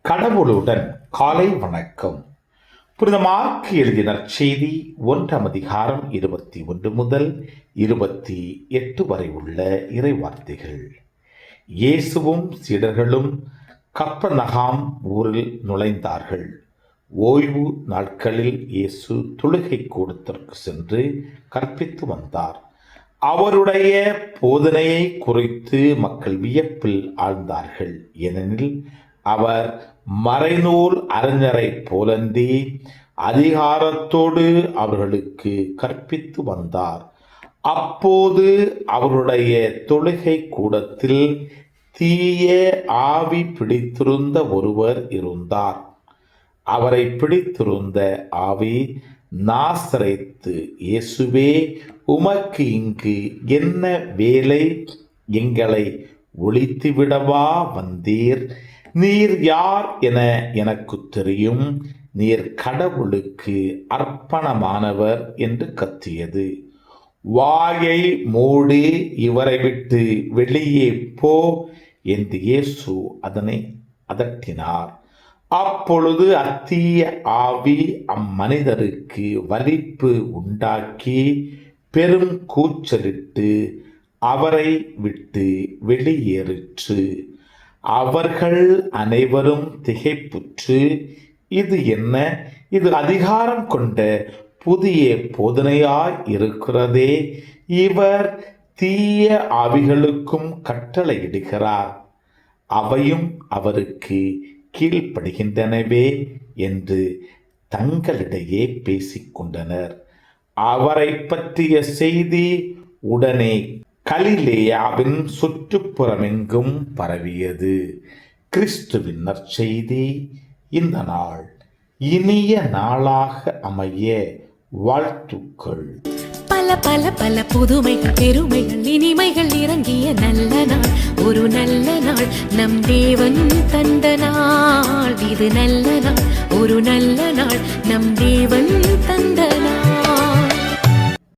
கடவுளுடன் காலை வணக்கம். புனித மார்க்கு எழுதிய நற்செய்தி 1 அதிகாரம் 21 முதல் 28 வரை உள்ள இறைவார்த்தைகள். இயேசுவும் சீடர்களும் கப்பர்நகாம் ஊரில் நுழைந்தார்கள். ஓய்வு நாட்களில் இயேசு தொழுகை கூடத்திற்கு சென்று கற்பித்து வந்தார். அவருடைய போதனையை குறித்து மக்கள் வியப்பில் ஆழ்ந்தார்கள். ஏனெனில் அவர் மறைநூல் அறிஞரைப் போலன்றி அதிகாரத்தோடு அவர்களுக்கு கற்பித்து வந்தார். அப்போது அவருடைய தொழுகை கூடத்தில் தீய ஆவி பிடித்திருந்த ஒருவர் இருந்தார். அவரை பிடித்திருந்த ஆவி, நாசரேத்து இயேசுவே, உமக்கு இங்கு என்ன வேலை? எங்களை ஒழித்துவிடவா வந்தீர்? நீர் யார் என எனக்கு தெரியும். நீர் கடவுளுக்கு அர்ப்பணமானவர் என்று கத்தியது. வாயை மூடி இவரை விட்டு வெளியே போ என்று இயேசு அதனை அதட்டினார். அப்பொழுது அத்தீய ஆவி அம்மனிதருக்கு வலிப்பு உண்டாக்கி பெரும் கூச்சலிட்டு அவரை விட்டு வெளியேறிற்று. அவர்கள் அனைவரும் திகைப்புற்று, இது என்ன? இது அதிகாரம் கொண்ட புதிய போதனையாய் இருக்கிறதே. இவர் தீய ஆவிகளுக்கும் கட்டளையிடுகிறார், அவையும் அவருக்கு கீழ்ப்படுகின்றனவே என்று தங்களிடையே பேசிக்கொண்டனர். அவரை பற்றிய செய்தி உடனே கலிலேயாவின் சுற்றுப்புறமெங்கும் பரவியது. கிறிஸ்துவின் நற்செய்தி. இந்த நாள் இனிய நாளாக அமைய வாழ்த்துக்கள். பல பல பல புதுமைகள், பெருமைகள், இனிமைகள் இறங்கிய நல்ல நாள், ஒரு நல்ல நாள், நம் தேவன் தந்த நாள். இது நல்ல நாள், ஒரு நல்ல நாள், நம் தேவன் தந்த நாள்.